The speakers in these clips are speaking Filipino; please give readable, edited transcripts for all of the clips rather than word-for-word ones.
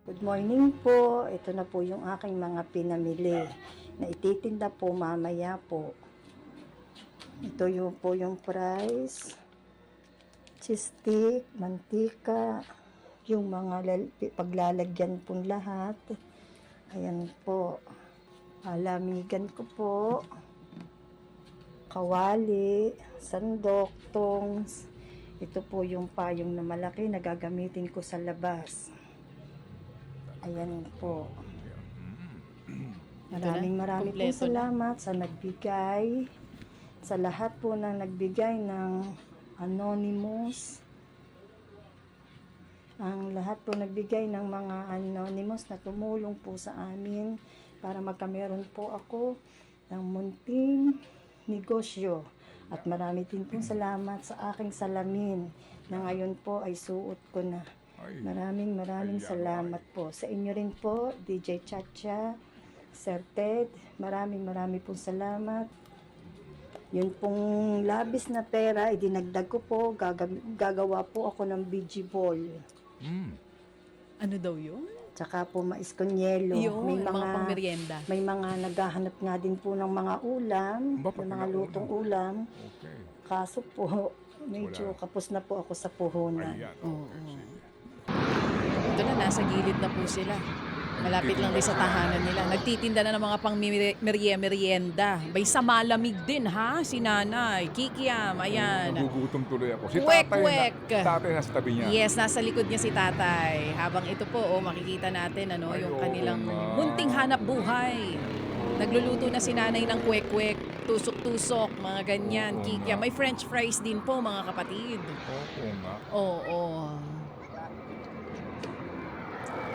Good morning po. Ito na po yung aking mga pinamili na ititinda po mamaya po. Ito yung po yung price. Cheese stick, mantika, yung mga paglalagyan po lahat. Ayan po. Palamigan ko po. Kawali, sandok, tongs. Ito po yung payong na malaki na gagamitin ko sa labas. Ayan po. Maraming po salamat sa nagbigay. Sa lahat po ng nagbigay ng anonymous. Ang lahat po nagbigay ng mga anonymous na tumulong po sa amin para magkameron po ako ng munting negosyo. At marami din po salamat sa aking salamin na ngayon po ay suot ko na. Maraming salamat po. Sa inyo rin po, DJ Chacha, Sir Ted, maraming po salamat. Yun pong labis na pera, idinagdag ko po, gagawa po ako ng BG ball. Ano daw yun? Tsaka po mais con yelo. May mga pangmerienda. May mga naghahanap nga din po ng mga ulam, ng mga lutong ulam. Okay. Kaso po, medyo kapos na po ako sa puhunan. Ito na, nasa gilid na po sila. Malapit lang din sa tahanan nila. Nagtitinda na ng mga pang-merienda. May sa malamig din, ha? Si nanay. Kikiam, ayan. Nagugutom tuloy ako. Si Kwek-kwek. tatay nasa tabi niya. Yes, nasa likod niya si tatay. Habang ito po, makikita natin yung kanilang munting hanap buhay. Nagluluto na si nanay ng kwek-kwek, tusok-tusok, mga ganyan, kikiam. May french fries din po, mga kapatid. Oo nga. Oo.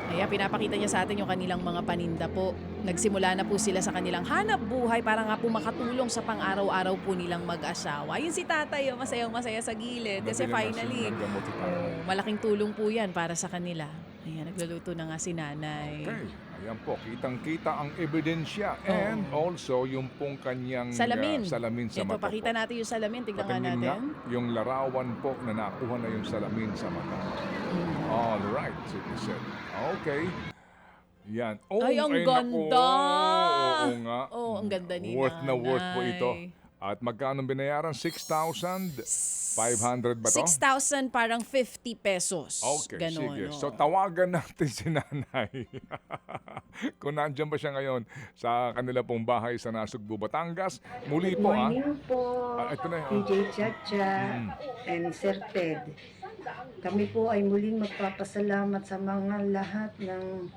Kaya pinapakita niya sa atin yung kanilang mga paninda po. Nagsimula na po sila sa kanilang hanap buhay para nga po makatulong sa pang-araw-araw po nilang mag-asawa. Yun si tatay, masayang-masaya sa gilid. Kasi finally, malaking tulong po yan para sa kanila. Ayan, nagluluto na nga si nanay. Okay. Ayan po, kitang-kita ang ebidensya. And also, yung pong kanyang salamin sa Ito, mata pakita po. natin yung salamin. Tignan nga Patingin natin. yung larawan po na nakuha na yung salamin sa mata. All right, sige sir. Okay. Yan. Oh, Ay, ang naku. ganda! Oo nga. Oh, ang ganda ni Worth na worth po nanay. ito. At magkano binayaran? 6,500 ba to? 6,000 parang 50 pesos. Okay, Ganon, sige. no? So, tawagan natin si nanay. Kung nandiyan ba siya ngayon sa kanila pong bahay sa Nasugbu, Batangas. Muli Good po, morning po, ito na yun. DJ Chacha and Sir Ted. Kami po ay muling magpapasalamat sa mga lahat ng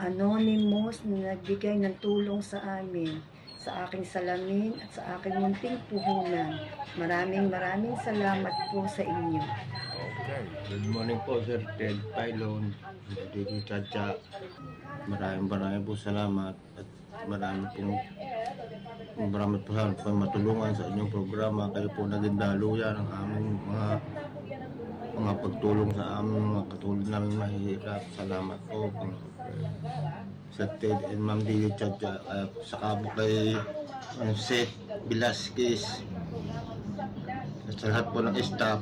anonymous na nagbigay ng tulong sa amin, sa aking salamin at sa aking munting puhunan. Maraming salamat po sa inyo. Okay. Good morning po, Sir Ted Pylon, DJ Chacha. Maraming po salamat at marami po salamat po matulungan sa inyong programa. Kayo po naging daluyan ng aming mga pagtulong sa aming mga katulad namin mahihirap. Salamat po, Sir Ted and Ma'am DJ Chacha. Saka po kay Seth Velasquez at sa lahat po ng staff.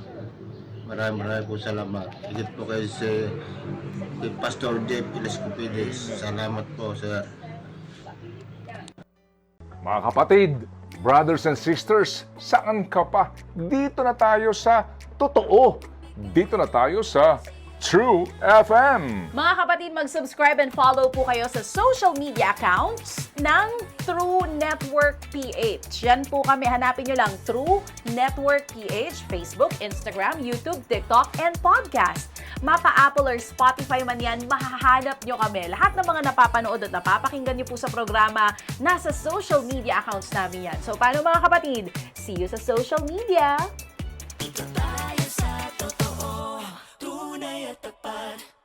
Maraming po salamat. Higit po kay Pastor Jeff Ilascupides. Salamat po, sir. Mga kapatid, brothers and sisters, saan ka pa? Dito na tayo sa Totoo. Dito na tayo sa True FM. Mga kapatid, mag-subscribe and follow po kayo sa social media accounts ng True Network PH. Yan po kami. Hanapin nyo lang True Network PH, Facebook, Instagram, YouTube, TikTok, and podcast. Mapa Apple or Spotify man yan, mahahanap nyo kami. Lahat ng mga napapanood at napapakinggan nyo po sa programa, nasa social media accounts namin yan. So, paano mga kapatid? See you sa social media! Dito tayo sa totoo, tunay at tapat.